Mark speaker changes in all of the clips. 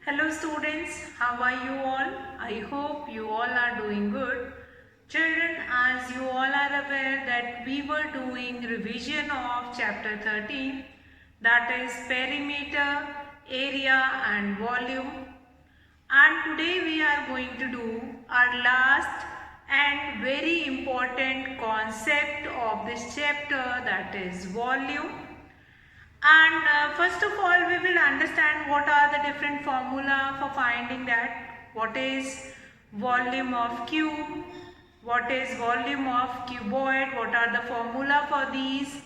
Speaker 1: Hello students, how are you all? I hope you all are doing good. Children, as you all are aware that we were doing revision of chapter 13, that is perimeter, area and volume. And today we are going to do our last and very important concept of this chapter, that is volume. And first of all, we will understand what are the different formula for finding that. What is volume of cube? What is volume of cuboid? What are the formula for these?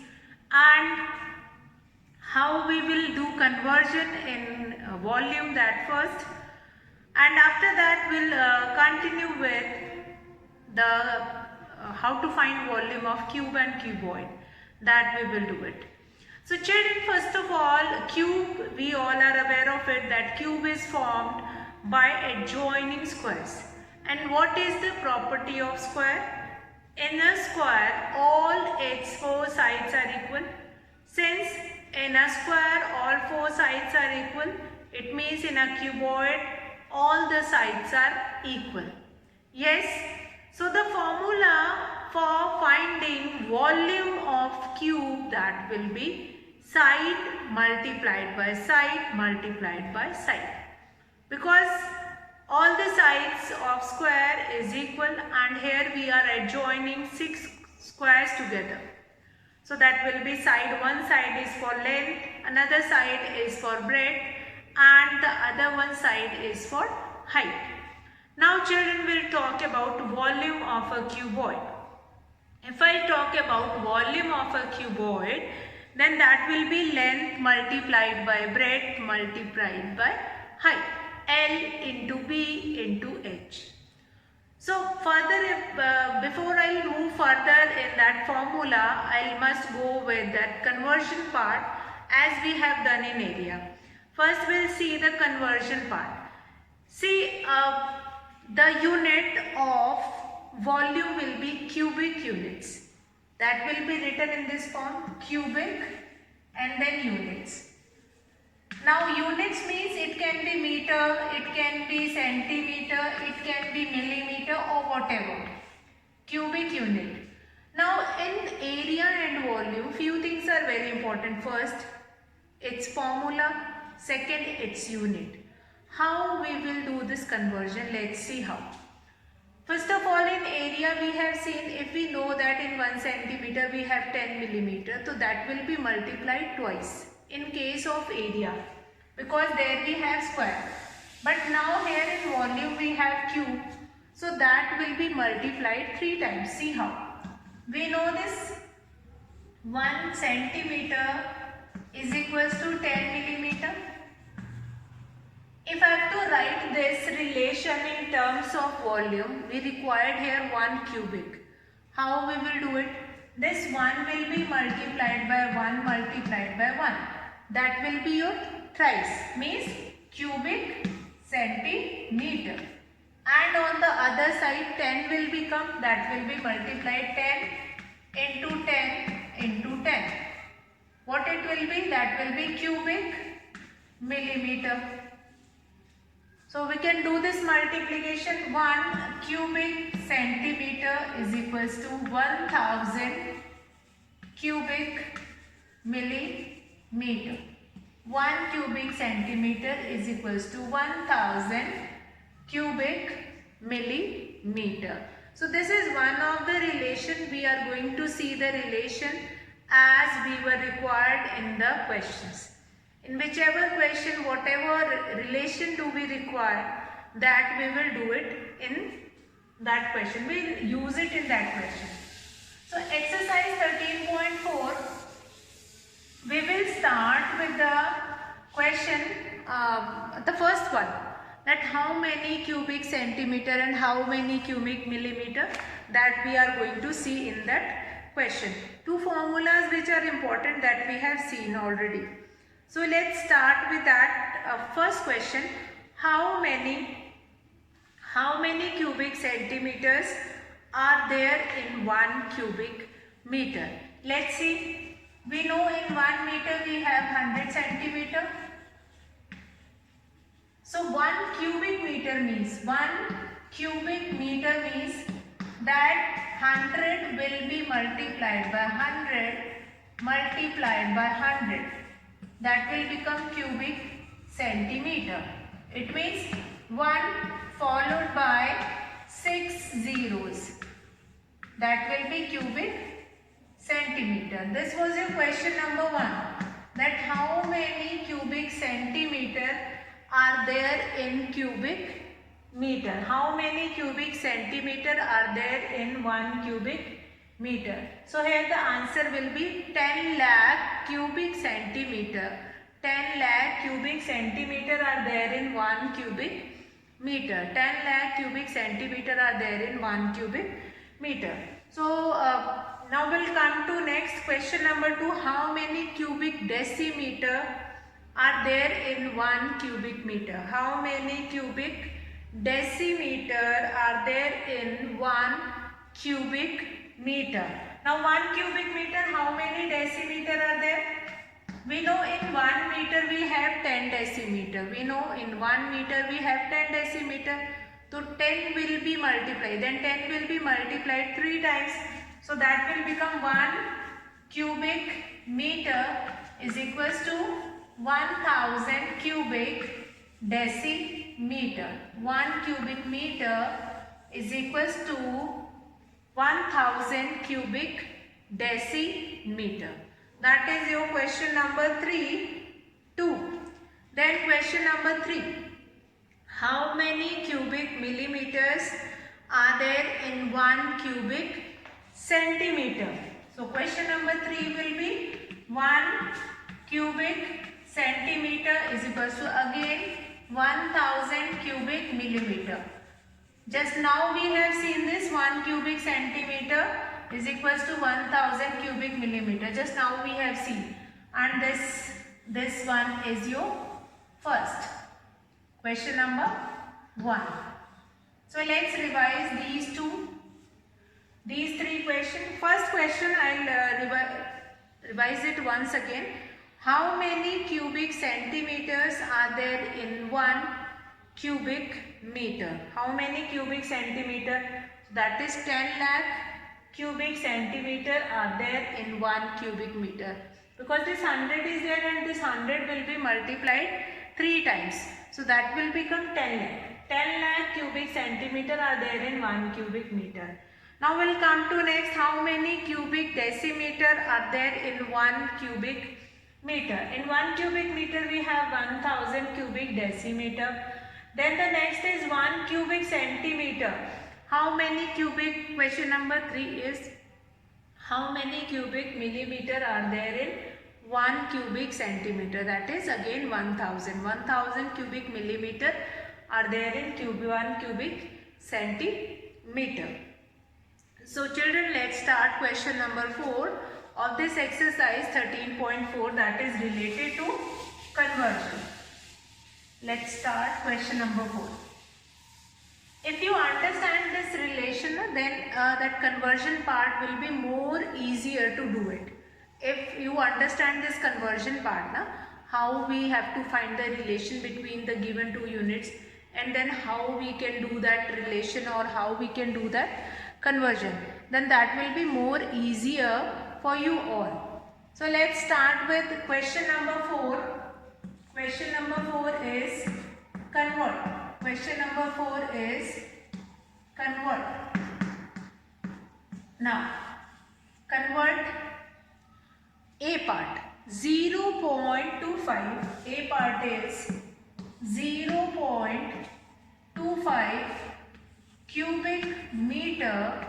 Speaker 1: And how we will do conversion in volume, that first. And after that, we'll continue with the how to find volume of cube and cuboid. That we will do it. So children, first of all, cube, we all are aware of it that cube is formed by adjoining squares. And what is the property of square? In a square, all its four sides are equal. Since in a square all four sides are equal, it means in a cuboid all the sides are equal. Yes, so the formula for finding volume of cube, that will be side multiplied by side multiplied by side, because all the sides of square is equal and here we are adjoining 6 squares together. So that will be side, one side is for length, another side is for breadth and the other one side is for height. Now children, will talk about volume of a cuboid. If I talk about volume of a cuboid, then that will be length multiplied by breadth multiplied by height, L into B into H. So further, before I move further in that formula, I must go with that conversion part as we have done in area. First we'll see the conversion part. See, the unit of volume will be cubic units. That will be written in this form, cubic and then units. Now units means it can be meter, it can be centimeter, it can be millimeter or whatever. Cubic unit. Now in area and volume, few things are very important. First, its formula. Second, its unit. How we will do this conversion? Let's see how. First of all, in area we have seen, if we know that in 1 centimeter we have 10 millimeter, so that will be multiplied twice in case of area, because there we have square. But now here in volume we have cube, so that will be multiplied 3 times. See how. We know this 1 centimeter is equals to 10 millimeter. If I have to write this relation in terms of volume, we required here 1 cubic. How we will do it? This 1 will be multiplied by 1 multiplied by 1. That will be your thrice, means cubic centimeter. And on the other side 10 will become, that will be multiplied 10 into 10 into 10. What it will be? That will be cubic millimeter. So we can do this multiplication. 1 cubic centimeter is equals to 1000 cubic millimeter. 1 cubic centimeter is equals to 1000 cubic millimeter. So this is one of the relation. We are going to see the relation as we were required in the questions. In whichever question, whatever relation do we require, that we will do it in that question. We will use it in that question. So exercise 13.4, we will start with the question, the first one, that how many cubic centimeter and how many cubic millimeter, that we are going to see in that question. Two formulas which are important that we have seen already. So let's start with that first question. How many cubic centimeters are there in 1 cubic meter? Let's see. We know in 1 meter we have 100 centimeter. So centimeter means 1 cubic meter means that 100 will be multiplied by 100 multiplied by 100. That will become cubic centimeter. It means 1 followed by 6 zeros. That will be cubic centimeter. This was your question number 1. That how many cubic centimeter are there in cubic meter? How many cubic centimeter are there in 1 cubic meter? So here the answer will be 10 lakh cubic centimeter. 10 lakh cubic centimeter are there in 1 cubic meter. 10 lakh cubic centimeter are there in 1 cubic meter. So now we'll come to next question number 2. How many cubic decimeter are there in 1 cubic meter? How many cubic decimeter are there in 1 cubic meter? Now 1 cubic meter, how many decimeter are there? We know in 1 meter we have 10 decimeter. We know in 1 meter we have 10 decimeter. So 10 will be multiplied. Then 10 will be multiplied 3 times. So that will become 1 cubic meter is equals to 1000 cubic decimeter. 1 cubic meter is equals to 1000 cubic decimeter. That is your question number 2. Then question number 3. How many cubic millimeters are there in 1 cubic centimeter? So question number 3 will be 1 cubic centimeter is equals to again 1000 cubic millimeter. Just now we have seen this 1 cubic centimeter is equals to 1000 cubic millimeter. Just now we have seen, and this one is your first question number 1. So let's revise these 3 questions. First question I'll revise it once again. How many cubic centimeters are there in 1 cubic meter? How many cubic centimeter? That is 10 lakh cubic centimeter are there in 1 cubic meter. Because this 100 is there and this 100 will be multiplied 3 times. So that will become 10 lakh. 10 lakh cubic centimeter are there in 1 cubic meter. Now we'll come to next. How many cubic decimeter are there in 1 cubic meter? In 1 cubic meter we have 1000 cubic decimeter. Then the next is 1 cubic centimeter. How many cubic? Question number 3 is how many cubic millimeter are there in 1 cubic centimeter? That is again 1000. 1000 cubic millimeter are there in 1 cubic centimeter. So children, let's start question number 4 of this exercise 13.4, that is related to conversion. Let's start question number 4. If you understand this relation, then that conversion part will be more easier to do it. If you understand this conversion part, how we have to find the relation between the given 2 units, and then how we can do that relation or how we can do that conversion, then that will be more easier for you all. So let's start with question number 4. Question number 4 is convert. Question number 4 is convert. Now, convert A part 0.25. A part is 0.25 cubic meter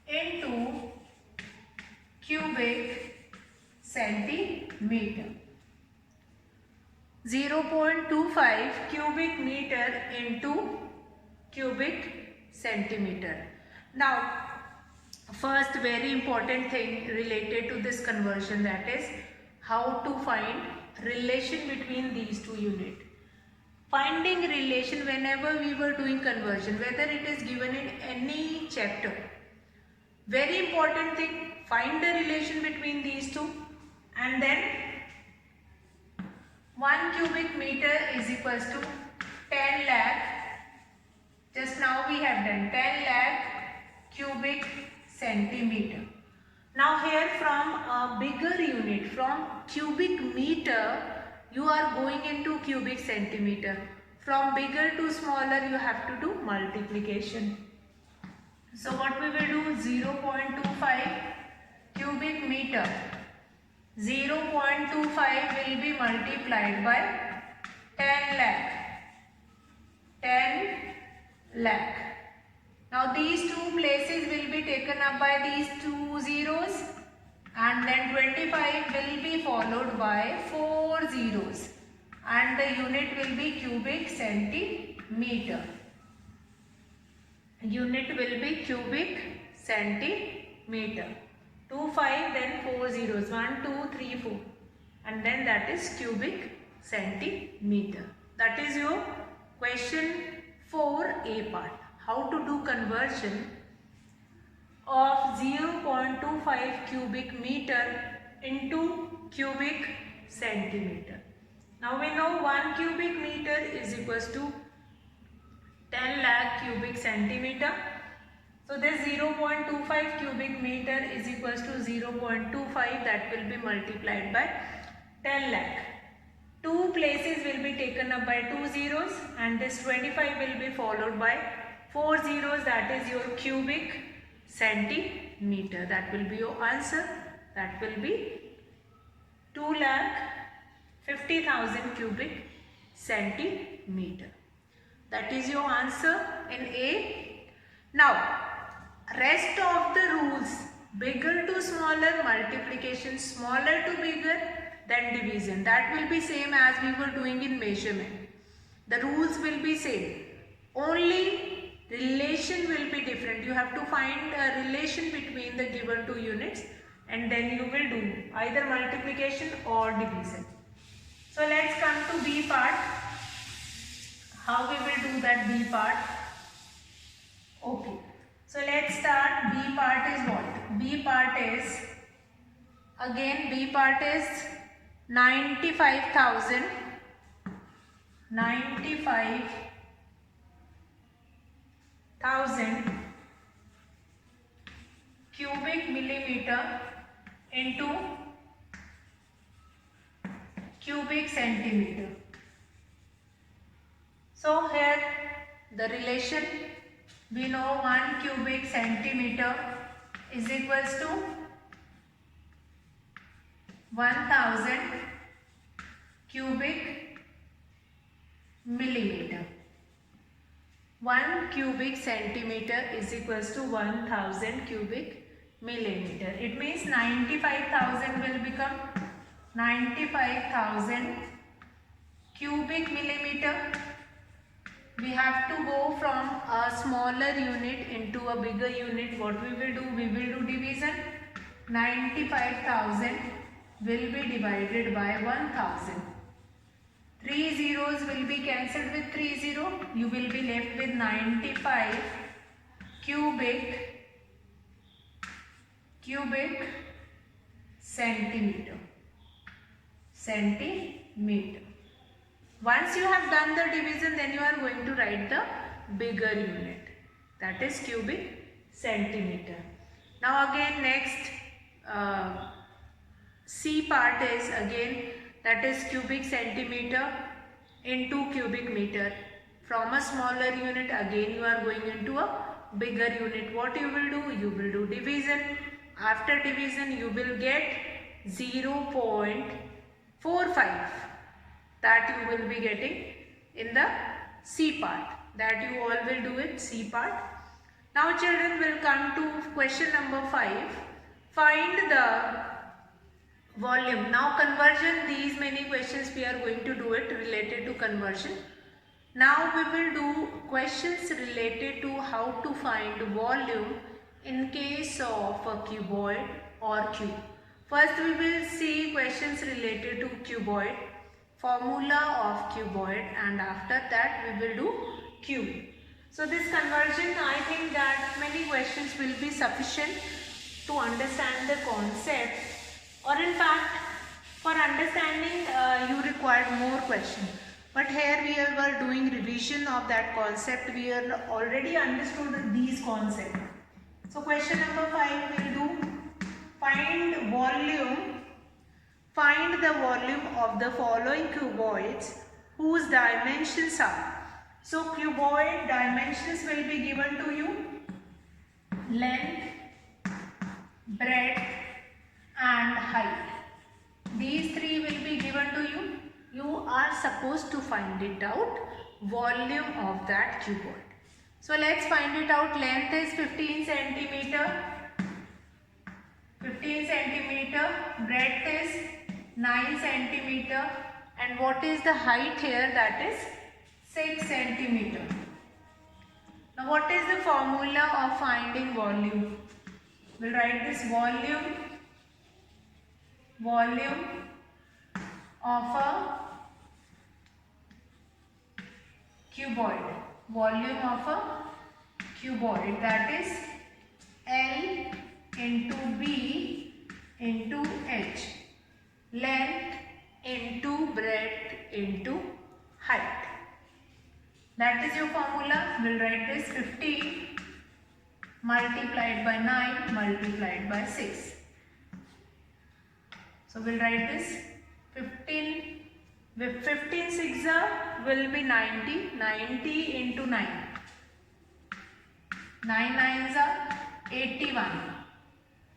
Speaker 1: into cubic centimeter. 0.25 cubic meter into cubic centimeter. Now, first very important thing related to this conversion, that is how to find relation between these 2 units. Finding relation whenever we were doing conversion, whether it is given in any chapter, very important thing, find the relation between these 2, and then 1 cubic meter is equals to 10 lakh have done 10 lakh cubic centimeter. Now here from a bigger unit, from cubic meter, you are going into cubic centimeter. From bigger to smaller, you have to do multiplication. So what we will do, 0.25 cubic meter. 0.25 will be multiplied by 10 lakh. 10 lakh. Now these two places will be taken up by these two zeros, and then 25 will be followed by 4 zeros, and the unit will be cubic centimeter. Unit will be cubic centimeter. 25 then 4 zeros, 1, 2, 3, 4, and then that is cubic centimeter. That is your question 4a part. How to do conversion of 0.25 cubic meter into cubic centimeter. Now we know 1 cubic meter is equals to 10 lakh cubic centimeter. So this 0.25 cubic meter is equals to 0.25, that will be multiplied by 10 lakh. Two places will be taken up by 2 zeros, and this 25 will be followed by 4 zeros, that is your cubic centimeter. That will be your answer. That will be 2,50,000 cubic centimeter. That is your answer in A. Now, rest of the rules, bigger to smaller, multiplication, smaller to bigger, then division. That will be same as we were doing in measurement. The rules will be same. Only relation will be different. You have to find a relation between the given two units, and then you will do either multiplication or division. So let's come to B part. How we will do that B part? Okay. So let's start. B part is what? B part is, again B part is 95,000 cubic millimeter into cubic centimeter. So here the relation, we know 1 cubic centimeter is equals to 1000 cubic millimeter. 1 cubic centimeter is equals to 1000 cubic millimeter. It means 95,000 will become 95,000 cubic millimeter. We have to go from a smaller unit into a bigger unit. What we will do? We will do division. 95,000 will be divided by 1000. 3 zeros will be cancelled with 3 zero. You will be left with 95 cubic centimeter. Once you have done the division, then you are going to write the bigger unit, that is cubic centimeter. Now again next C part is again, that is cubic centimeter into cubic meter. From a smaller unit, again you are going into a bigger unit. What you will do? You will do division. After division you will get 0.45. that you will be getting in the C part. That you all will do it, C part. Now children, will come to question number 5. Find the volume. Now conversion, these many questions we are going to do it related to conversion. Now we will do questions related to how to find volume in case of a cuboid or cube. First we will see questions related to cuboid, formula of cuboid, and after that we will do cube. So this conversion, I think that many questions will be sufficient to understand the concept, or in fact for understanding you require more questions. But here we were doing revision of that concept. We are already understood these concepts. So question number 5 we'll do find volume. Find the volume of the following cuboids whose dimensions are. So cuboid dimensions will be given to you. Length, breadth and height. These three will be given to you. You are supposed to find it out, volume of that cuboid. So let's find it out. Length is 15 centimeter. 15 centimeter. Breadth is 9 centimeter. And what is the height here? That is 6 centimeter. Now what is the formula of finding volume? We'll write this volume of a cuboid. Volume of a cuboid, that is L into B into H. Length into breadth into height. That is your formula. We'll write this 15 multiplied by 9 multiplied by 6. So we'll write this 15 with 15 6 will be 90. 90 into 9. 9 9s are 81.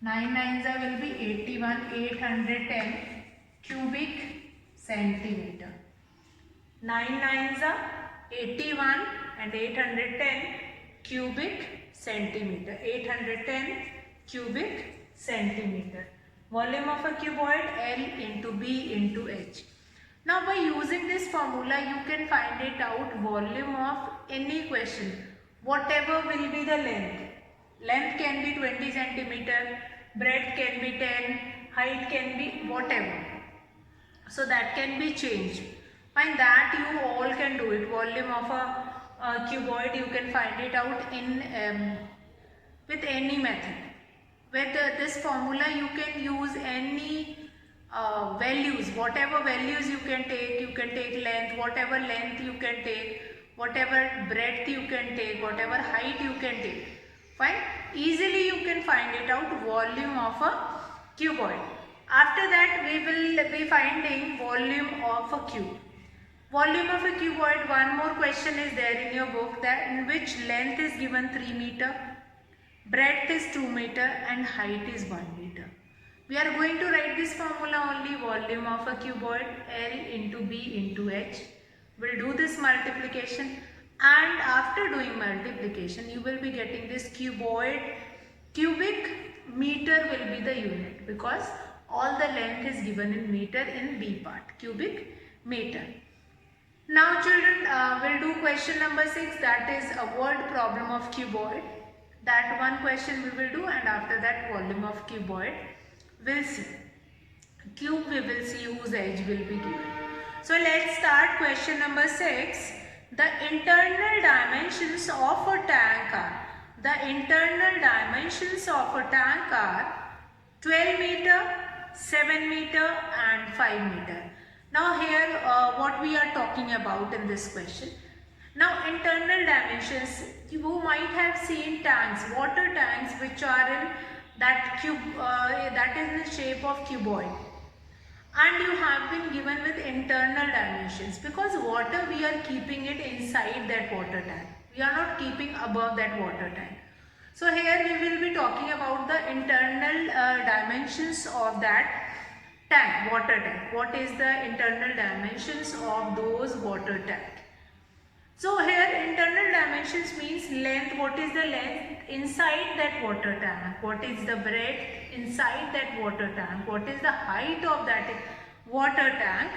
Speaker 1: 9 9s will be 81. 810 cubic centimeter. 9 9s are 81 and 810 cubic centimeter. 810 cubic centimeter. Volume of a cuboid L into B into H. Now by using this formula you can find it out volume of any question. Whatever will be the length. Length can be 20 centimeter, breadth can be 10, height can be whatever. So that can be changed. And that you all can do it. Volume of a cuboid you can find it out in with any method. With this formula you can use any values, whatever values you can take length, whatever length you can take, whatever breadth you can take, whatever height you can take. Fine, easily you can find it out volume of a cuboid. After that we will be finding volume of a cube. Volume of a cuboid, one more question is there in your book, that in which length is given 3 meter. Breadth is 2 meter and height is 1 meter. We are going to write this formula only, volume of a cuboid L into B into H. We'll do this multiplication, and after doing multiplication you will be getting this cuboid. Cubic meter will be the unit because all the length is given in meter in B part, cubic meter. Now children, we'll do question number 6, that is a word problem of cuboid. That one question we will do, and after that volume of cuboid we'll see. Cube we will see whose edge will be given. So let's start question number 6. The internal dimensions of a tank are. The internal dimensions of a tank are 12 meter, 7 meter and 5 meter. Now here what we are talking about in this question. Now internal dimensions, you might have seen tanks, water tanks which are in that cube, that is in the shape of cuboid, and you have been given with internal dimensions because water we are keeping it inside that water tank. We are not keeping above that water tank. So here we will be talking about the internal dimensions of that tank, water tank. What is the internal dimensions of those water tank? So here internal dimensions means length. What is the length inside that water tank? What is the breadth inside that water tank? What is the height of that water tank?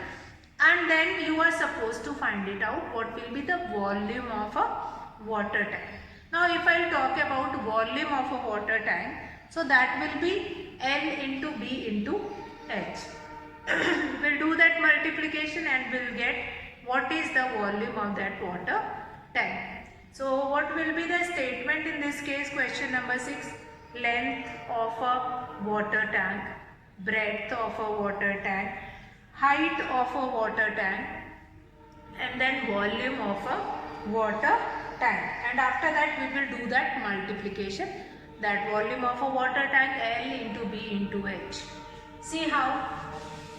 Speaker 1: And then you are supposed to find it out. What will be the volume of a water tank? Now if I talk about volume of a water tank, so that will be L into B into H. We'll do that multiplication and we'll get what is the volume of that water tank. So what will be the statement in this case? Question number 6. Length of a water tank, breadth of a water tank, height of a water tank and then volume of a water tank, and after that we will do that multiplication, that volume of a water tank L into B into H. See how?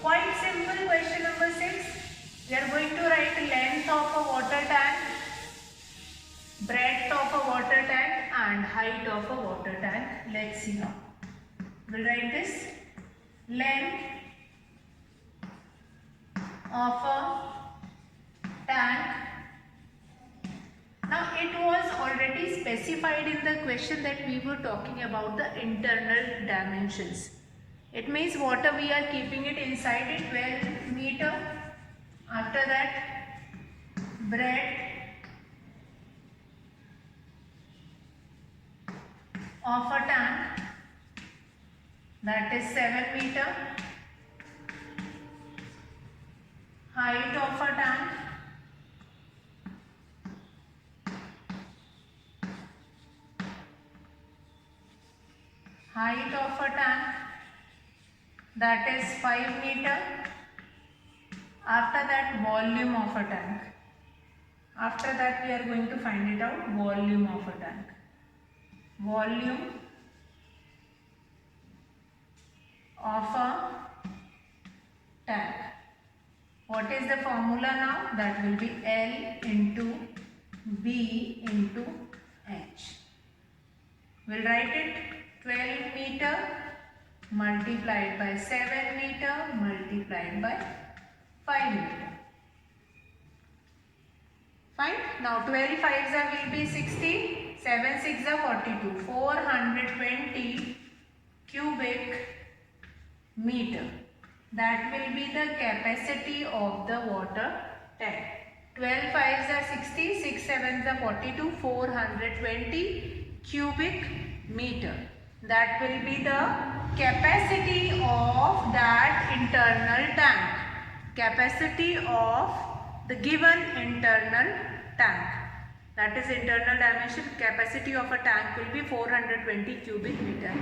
Speaker 1: Quite simple. Question number 6. We are going to write length of a water tank, breadth of a water tank and height of a water tank. Let's see how. We'll write this. Length of a tank. Now it was already specified in the question that we were talking about the internal dimensions. It means water we are keeping it inside it 12 meter. After that breadth of a tank, that is 7 meter. Height of a tank, that is 5 meter. After that volume of a tank. After that we are going to find it out, volume of a tank. Volume of a tank. What is the formula now? That will be L into B into H. We'll write it 12 meter multiplied by 7 meter multiplied by 5 meter. Fine. Now 12 5s will be 60, 7 6s are 42, 420 cubic meter. That will be the capacity of the water tank. 12 5s are 60, 6 7s are 42, 420 cubic meter. That will be the capacity of that internal tank. Capacity of the given internal tank. That is internal dimension. Capacity of a tank will be 420 cubic meter.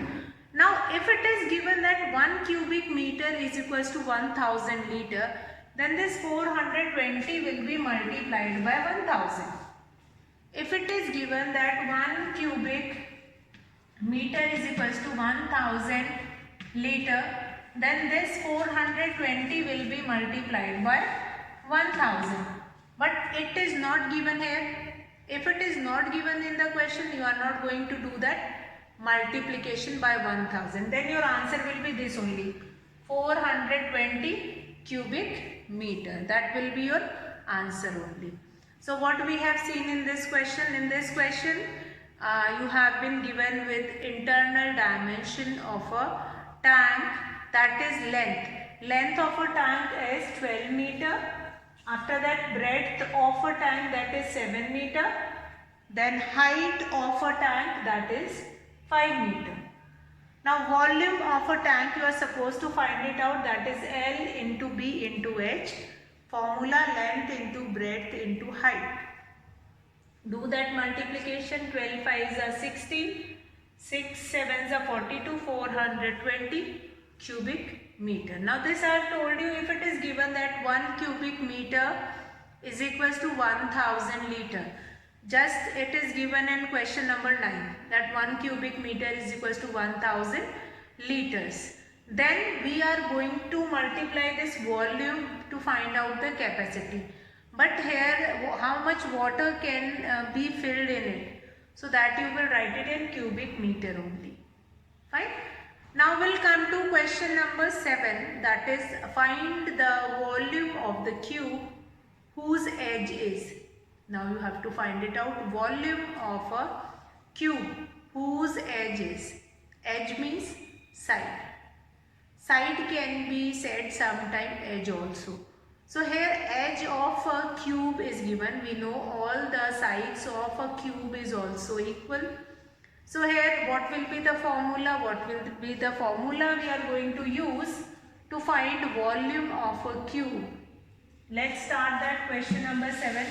Speaker 1: Now if it is given that 1 cubic meter is equals to 1000 liter, then this 420 will be multiplied by 1000. If it is given that 1 cubic meter is equals to 1000 liter, then this 420 will be multiplied by 1000. But it is not given here. If it is not given in the question, you are not going to do that multiplication by 1000. Then your answer will be this only, 420 cubic meter. That will be your answer only. So what we have seen in this question? In this question, you have been given with internal dimension of a tank, that is length. Length of a tank is 12 meter. After that breadth of a tank, that is 7 meter. Then height of a tank, that is 5 meter. Now volume of a tank you are supposed to find it out, that is L into B into H. Formula length into breadth into height. Do that multiplication. 12 5s are 60, 6 7s are 42, 420 cubic meter. Now this I have told you, if it is given that 1 cubic meter is equals to 1000 liter. Just it is given in question number 9 that 1 cubic meter is equals to 1000 liters. Then we are going to multiply this volume to find out the capacity. But here how much water can be filled in it? So that you will write it in cubic meter only. Fine. Now we'll come to question number 7, that is find the volume of the cube whose edge is. Now you have to find it out. Volume of a cube whose edge is. Edge means side. Side can be said sometime edge also. So here edge of a cube is given. We know all the sides of a cube is also equal. So here what will be the formula? What will be the formula we are going to use to find volume of a cube? Let's start that question number 7.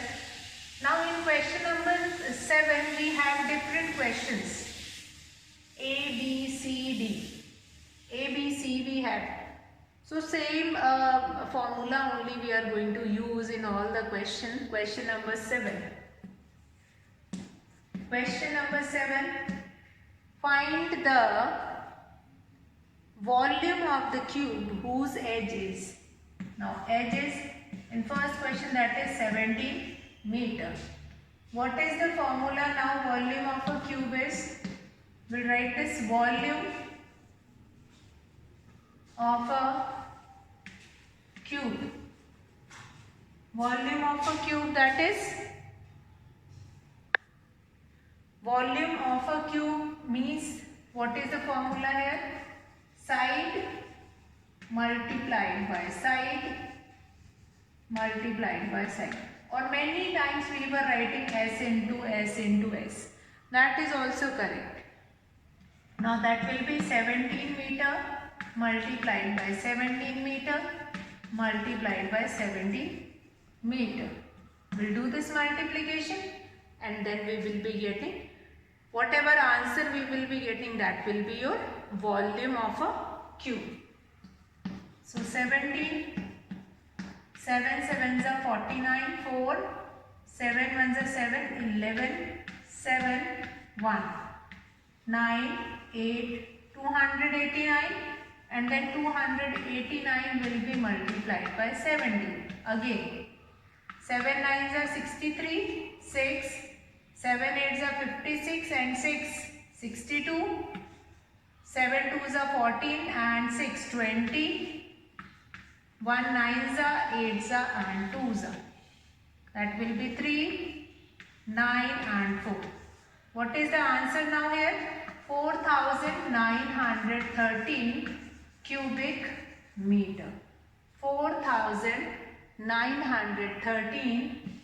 Speaker 1: Now in question number 7 we have different questions. A, B, C, D. A, B, C we have. So same formula only we are going to use in all the questions. Question number 7. Question number 7. Find the volume of the cube whose edge is. Now edge is in first question, that is 17 meter. What is the formula now? Volume of a cube is, we'll write this volume of a cube. Volume of a cube, that is volume of a cube means, what is the formula here? Side multiplied by side multiplied by side. Or many times we were writing S into S into S. That is also correct. Now that will be 17 meter multiplied by 17 meter multiplied by 17 meter. We'll do this multiplication and then we will be getting whatever answer we will be getting, that will be your volume of a cube. So 17, 7 sevens are 49, 4, 7 ones are 7, 11, 7, 1, 9, 8, 289, and then 289 will be multiplied by 70. Again, 7 nines are 63, 6, 7 eights are 56 and 6, 62, 7 twos are 14 and 6, 20, 1 nines are 8s are and 2s are. That will be 3, 9 and 4. What is the answer now here? 4913 cubic meter. 4913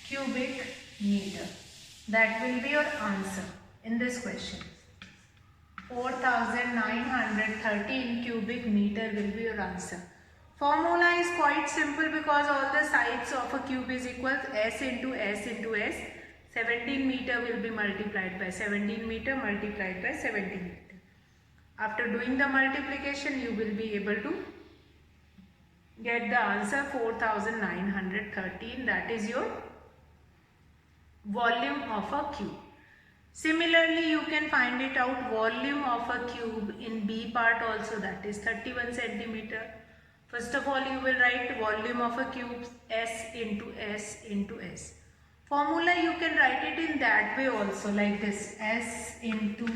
Speaker 1: cubic meter. That will be your answer in this question. 4913 cubic meter will be your answer. Formula is quite simple because all the sides of a cube is equal S into S into S. 17 meter will be multiplied by 17 meter multiplied by 17 meter. After doing the multiplication, you will be able to get the answer 4913. That is your volume of a cube. Similarly, you can find it out volume of a cube in B part also, that is 31 centimeter. First of all, you will write volume of a cube S into S into S. Formula you can write it in that way also, like this, S into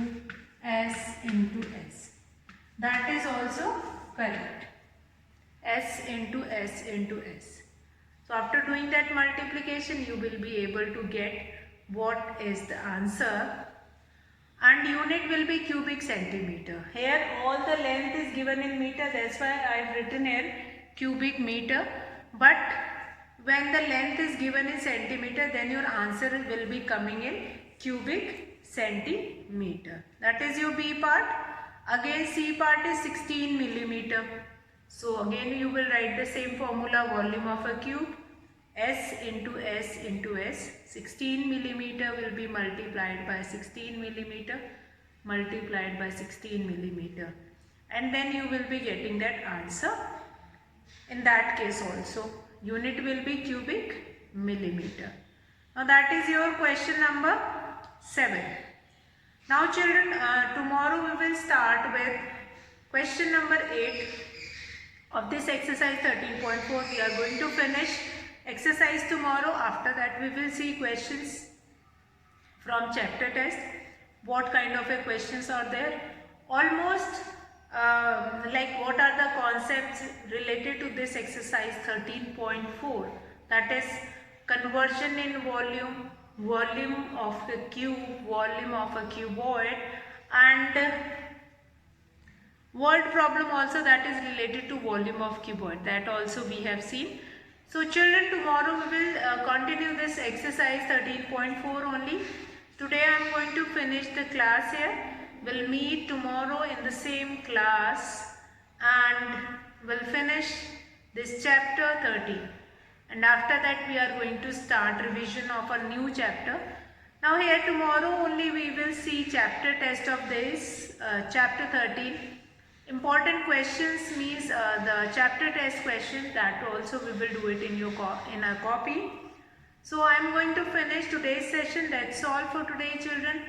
Speaker 1: S into S. That is also correct. S into S into S. So after doing that multiplication, you will be able to get what is the answer, and unit will be cubic centimeter. Here all the length is given in meter, that's why I have written here cubic meter, but when the length is given in centimeter, then your answer will be coming in cubic centimeter. That is your B part. Again C part is 16 millimeter. So again you will write the same formula, volume of a cube, S into S into S. 16 millimeter will be multiplied by 16 millimeter multiplied by 16 millimeter, and then you will be getting that answer. In that case also, unit will be cubic millimeter. Now that is your question number 7. Now children, tomorrow we will start with question number 8 of this exercise 13.4. We are going to finish exercise tomorrow. After that we will see questions from chapter test. What kind of questions are there? Almost like what are the concepts related to this exercise 13.4, that is conversion in volume, volume of a cube, volume of a cuboid, and word problem also that is related to volume of cuboid, that also we have seen. So children, tomorrow we will continue this exercise 13.4 only. Today I am going to finish the class here. We'll meet tomorrow in the same class and we'll finish this chapter 13. And after that we are going to start revision of a new chapter. Now here tomorrow only we will see chapter test of this chapter 13. Important questions means the chapter test question, that also we will do it in a copy. So I am going to finish today's session. That's all for today, children.